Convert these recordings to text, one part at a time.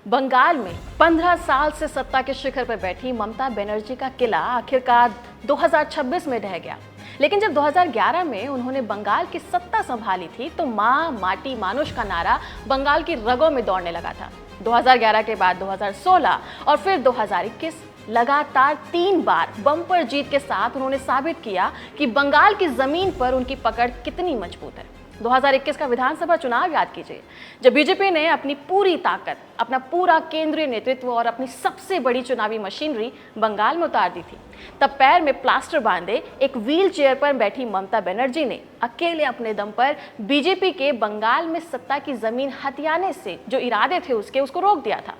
बंगाल में 15 साल से सत्ता के शिखर पर बैठी ममता बनर्जी का किला आखिरकार 2026 में ढह गया। लेकिन जब 2011 में उन्होंने बंगाल की सत्ता संभाली थी तो मां माटी मानुष का नारा बंगाल की रगों में दौड़ने लगा था। 2011 के बाद 2016 और फिर 2021 लगातार 3 बार बम्पर जीत के साथ उन्होंने साबित किया कि बंगाल की जमीन पर उनकी पकड़ कितनी मजबूत है। 2021 का विधानसभा चुनाव याद कीजिए, जब बीजेपी ने अपनी पूरी ताकत, अपना पूरा केंद्रीय नेतृत्व और अपनी सबसे बड़ी चुनावी मशीनरी बंगाल में उतार दी थी। तब पैर में प्लास्टर बांधे एक व्हील चेयर पर बैठी ममता बनर्जी ने अकेले अपने दम पर बीजेपी के बंगाल में सत्ता की जमीन हथियाने से जो इरादे थे उसको रोक दिया था।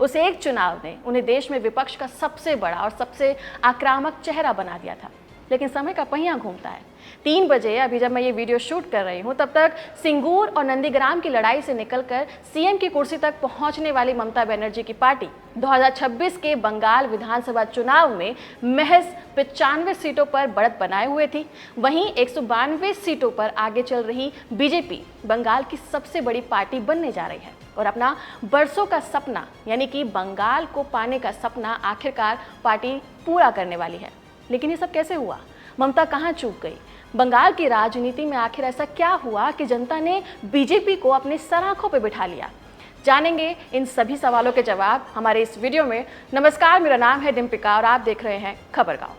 उस एक चुनाव ने उन्हें देश में विपक्ष का सबसे बड़ा और सबसे आक्रामक चेहरा बना दिया था। लेकिन समय का पहिया घूमता है। 3 बजे अभी जब मैं ये वीडियो शूट कर रही हूँ तब तक सिंगूर और नंदीग्राम की लड़ाई से निकलकर सीएम की कुर्सी तक पहुंचने वाली ममता बनर्जी की पार्टी 2026 के बंगाल विधानसभा चुनाव में महज 95 सीटों पर बढ़त बनाए हुए थी। वहीं 192 सीटों पर आगे चल रही बीजेपी बंगाल की सबसे बड़ी पार्टी बनने जा रही है और अपना बरसों का सपना यानी कि बंगाल को पाने का सपना आखिरकार पार्टी पूरा करने वाली है। लेकिन ये सब कैसे हुआ? ममता कहाँ चूक गई? बंगाल की राजनीति में आखिर ऐसा क्या हुआ कि जनता ने बीजेपी को अपने सराखों पर बिठा लिया? जानेंगे इन सभी सवालों के जवाब हमारे इस वीडियो में। नमस्कार, मेरा नाम है डिम्पिका और आप देख रहे हैं खबरगांव।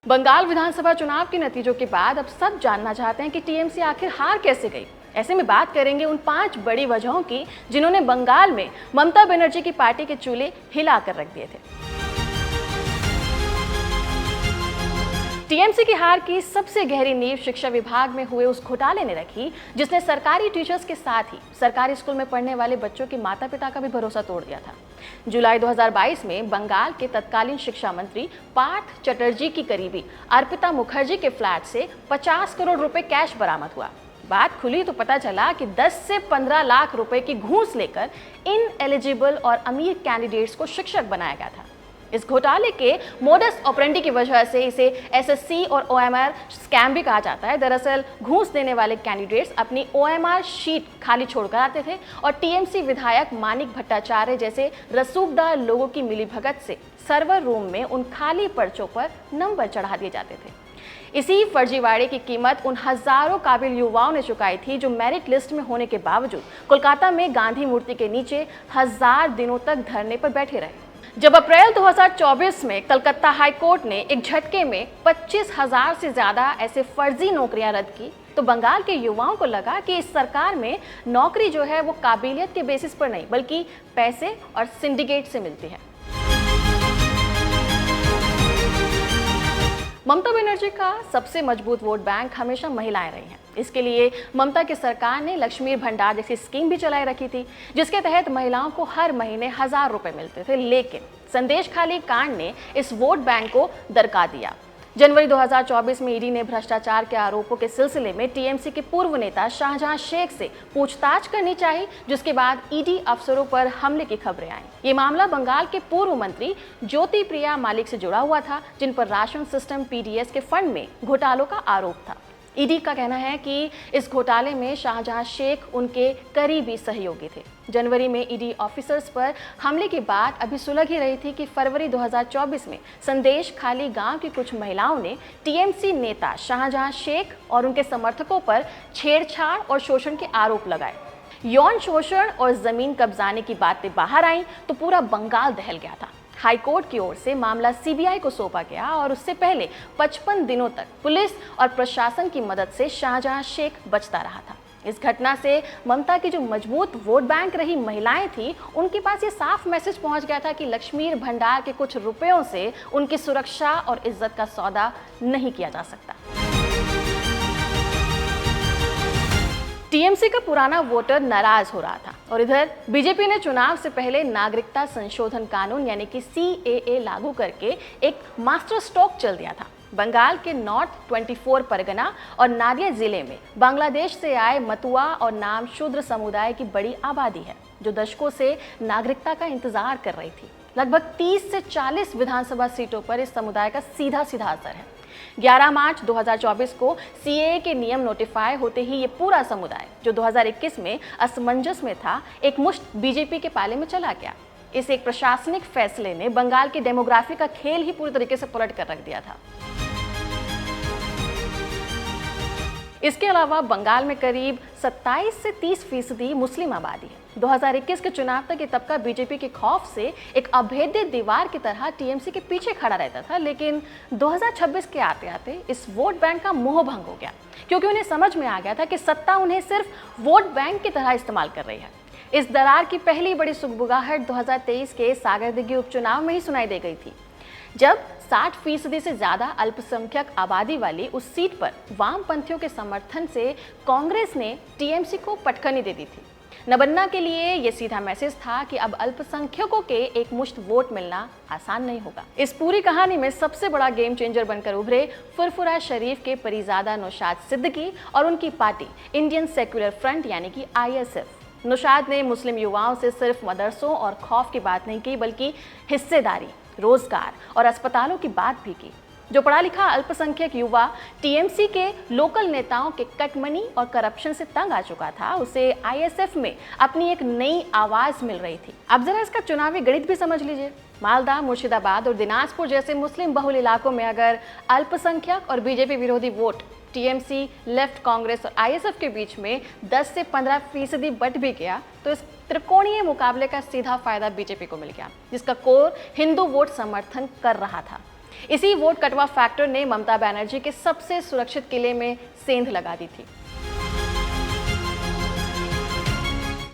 बंगाल विधानसभा चुनाव के नतीजों के बाद अब सब जानना चाहते हैं कि टीएमसी आखिर हार कैसे गई। ऐसे में बात करेंगे उन 5 बड़ी वजहों की जिन्होंने बंगाल में ममता बनर्जी की पार्टी के चूल्हे हिलाकर रख दिए थे। टीएमसी की हार की सबसे गहरी नींव शिक्षा विभाग में हुए उस घोटाले ने रखी जिसने सरकारी टीचर्स के साथ ही सरकारी स्कूल में पढ़ने वाले बच्चों के माता पिता का भी भरोसा तोड़ दिया था। जुलाई 2022 में बंगाल के तत्कालीन शिक्षा मंत्री पार्थ चटर्जी की करीबी अर्पिता मुखर्जी के फ्लैट से 50 करोड़ रुपए कैश बरामद हुआ। बात खुली तो पता चला कि 10 से 15 लाख रुपए की घूस लेकर इन एलिजिबल और अमीर कैंडिडेट्स को शिक्षक बनाया गया था। इस घोटाले के मोडस ऑपरेंडी की वजह से इसे एसएससी और ओएमआर स्कैम भी कहा जाता है। दरअसल घूस देने वाले कैंडिडेट्स अपनी ओएमआर शीट खाली छोड़कर आते थे और टीएमसी विधायक मानिक भट्टाचार्य जैसे रसूखदार लोगों की मिलीभगत से सर्वर रूम में उन खाली पर्चों पर नंबर चढ़ा दिए जाते थे। इसी फर्जीवाड़े की कीमत उन हजारों काबिल युवाओं ने चुकाई थी जो मेरिट लिस्ट में होने के बावजूद कोलकाता में गांधी मूर्ति के नीचे 1000 दिनों तक धरने पर बैठे रहे। जब अप्रैल 2024 में कलकत्ता हाई कोर्ट ने एक झटके में 25,000 से ज्यादा ऐसे फर्जी नौकरियां रद्द की तो बंगाल के युवाओं को लगा कि इस सरकार में नौकरी जो है वो काबिलियत के बेसिस पर नहीं बल्कि पैसे और सिंडिकेट से मिलती है। ममता बनर्जी का सबसे मजबूत वोट बैंक हमेशा महिलाएं रही हैं। इसके लिए ममता की सरकार ने लक्ष्मी भंडार जैसी स्कीम भी चलाई रखी थी जिसके तहत महिलाओं को हर महीने 1000 रुपए मिलते थे। लेकिन संदेश खाली कांड ने इस वोट बैंक को दरका दिया। जनवरी 2024 में ईडी ने भ्रष्टाचार के आरोपों के सिलसिले में टीएमसी के पूर्व नेता शाहजहां शेख से पूछताछ करनी चाहिए, जिसके बाद ईडी अफसरों पर हमले की खबरें आई। ये मामला बंगाल के पूर्व मंत्री ज्योति प्रिया मालिक से जुड़ा हुआ था जिन पर राशन सिस्टम पीडीएस के फंड में घोटालों का आरोप था। ईडी का कहना है कि इस घोटाले में शाहजहां शेख उनके करीबी सहयोगी थे। जनवरी में ईडी ऑफिसर्स पर हमले के बाद अभी सुलग ही रही थी कि फरवरी 2024 में संदेश खाली गांव की कुछ महिलाओं ने टीएमसी नेता शाहजहां शेख और उनके समर्थकों पर छेड़छाड़ और शोषण के आरोप लगाए। यौन शोषण और जमीन कब्जाने की बातें बाहर आईं तो पूरा बंगाल दहल गया था। हाई कोर्ट की ओर से मामला सीबीआई को सौंपा गया और उससे पहले 55 दिनों तक पुलिस और प्रशासन की मदद से शाहजहां शेख बचता रहा था। इस घटना से ममता की जो मजबूत वोट बैंक रही महिलाएं थी उनके पास ये साफ मैसेज पहुंच गया था कि लक्ष्मी भंडार के कुछ रुपयों से उनकी सुरक्षा और इज्जत का सौदा नहीं किया जा सकता। टीएमसी का पुराना वोटर नाराज हो रहा था और इधर बीजेपी ने चुनाव से पहले नागरिकता संशोधन कानून यानी कि सीएए लागू करके एक मास्टर स्ट्रोक चल दिया था। बंगाल के नॉर्थ 24 परगना और नादिया जिले में बांग्लादेश से आए मतुआ और नाम शूद्र समुदाय की बड़ी आबादी है जो दशकों से नागरिकता का इंतजार कर रही थी। लगभग 30 से 40 विधानसभा सीटों पर इस समुदाय का सीधा असर है। 11 मार्च 2024 को सीएए के नियम नोटिफाई होते ही ये पूरा समुदाय, जो 2021 में असमंजस में था, एक मुश्त बीजेपी के पाले में चला गया। इस एक प्रशासनिक फैसले ने बंगाल की डेमोग्राफी का खेल ही पूरी तरीके से पलट कर रख दिया था। इसके अलावा बंगाल में करीब 27 से 30% मुस्लिम आबादी है। 2021 के चुनाव तक ये तबका बीजेपी के खौफ से एक अभेद्य दीवार की तरह टीएमसी के पीछे खड़ा रहता था, लेकिन 2026 के आते आते इस वोट बैंक का मोह भंग हो गया, क्योंकि उन्हें समझ में आ गया था कि सत्ता उन्हें सिर्फ वोट बैंक की तरह इस्तेमाल कर रही है। इस दरार की पहली बड़ी सुगबुगाहट 2023 के सागरदिघी उपचुनाव में ही सुनाई दे गई थी, जब 60% से ज्यादा अल्पसंख्यक आबादी वाली उस सीट पर वामपंथियों के समर्थन से कांग्रेस ने टीएमसी को पटखनी दे दी थी। नबन्ना के लिए यह सीधा मैसेज था कि अब अल्पसंख्यकों के एक मुश्त वोट मिलना आसान नहीं होगा। इस पूरी कहानी में सबसे बड़ा गेम चेंजर बनकर उभरे फुरफुरा शरीफ के परीजादा नौशाद सिद्दीकी और उनकी पार्टी इंडियन सेक्युलर फ्रंट यानी कि आईएसएफ। नौशाद ने मुस्लिम युवाओं से सिर्फ मदरसों और खौफ की बात नहीं की, बल्कि हिस्सेदारी, रोजगार और अस्पतालों की बात भी की। जो पढ़ा लिखा अल्पसंख्यक युवा टीएमसी के लोकल नेताओं के कटमनी और करप्शन से तंग आ चुका था, उसे आईएसएफ में अपनी एक नई आवाज मिल रही थी। अब जरा इसका चुनावी गणित भी समझ लीजिए। मालदा, मुर्शिदाबाद और दिनाजपुर जैसे मुस्लिम बहुल इलाकों में अगर अल्पसंख्यक और बीजेपी विरोधी वोट टीएमसी, लेफ्ट, कांग्रेस और आईएसएफ के बीच में 10 से 15% बट भी गया, तो इस त्रिकोणीय मुकाबले का सीधा फायदा बीजेपी को मिल गया, जिसका कोर हिंदू वोट समर्थन कर रहा था। इसी वोट कटवा फैक्टर ने ममता बनर्जी के सबसे सुरक्षित किले में सेंध लगा दी थी।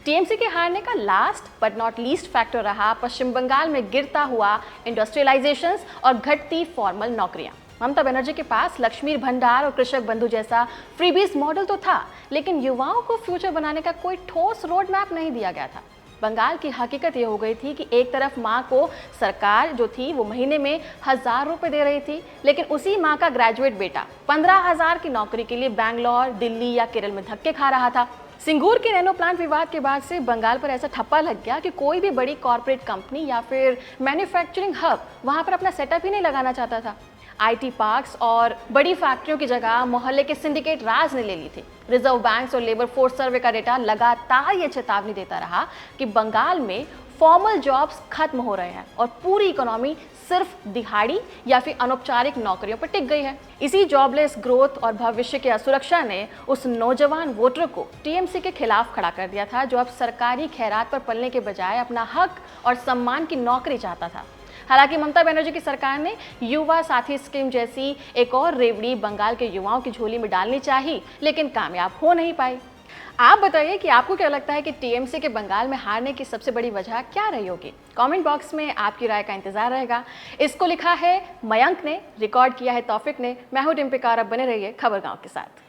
टीएमसी के हारने का last but not least factor रहा पश्चिम बंगाल में गिरता हुआ इंडस्ट्रियलाइजेशन और घटती फॉर्मल नौकरियां। ममता बनर्जी के पास लक्ष्मी भंडार और कृषक बंधु जैसा फ्रीबीज मॉडल तो था, लेकिन युवाओं को फ्यूचर बनाने का कोई ठोस रोड मैप नहीं दिया गया था। बंगाल की हकीकत ये हो गई थी कि एक तरफ माँ को सरकार जो थी वो महीने में 1000 रुपए दे रही थी, लेकिन उसी माँ का ग्रेजुएट बेटा 15,000 की नौकरी के लिए बैंगलोर, दिल्ली या केरल में धक्के खा रहा था। सिंगूर के नैनो प्लांट विवाद के बाद से बंगाल पर ऐसा ठप्पा लग गया कि कोई भी बड़ी कॉर्पोरेट कंपनी या फिर मैन्युफैक्चरिंग हब वहां पर अपना सेटअप ही नहीं लगाना चाहता था। आईटी पार्क्स और बड़ी फैक्ट्रियों की जगह मोहल्ले के सिंडिकेट राज ने ले ली थी। रिजर्व बैंक्स और लेबर फोर्स सर्वे का डेटा लगातार ये चेतावनी देता रहा कि बंगाल में फॉर्मल जॉब्स खत्म हो रहे हैं और पूरी इकोनॉमी सिर्फ दिहाड़ी या फिर अनौपचारिक नौकरियों पर टिक गई है। इसी जॉबलेस ग्रोथ और भविष्य की असुरक्षा ने उस नौजवान वोटर को टीएमसी के खिलाफ खड़ा कर दिया था, जो अब सरकारी खैरात पर पलने के बजाय अपना हक और सम्मान की नौकरी चाहता था। हालांकि ममता बनर्जी की सरकार ने युवा साथी स्कीम जैसी एक और रेवड़ी बंगाल के युवाओं की झोली में डालनी चाहिए, लेकिन कामयाब हो नहीं पाई। आप बताइए कि आपको क्या लगता है कि टीएमसी के बंगाल में हारने की सबसे बड़ी वजह क्या रही होगी? कमेंट बॉक्स में आपकी राय का इंतजार रहेगा। इसको लिखा है मयंक ने, रिकॉर्ड किया है तौफिक ने। मैं हूं डिम्पिका और अब बने रहिए खबरगांव के साथ।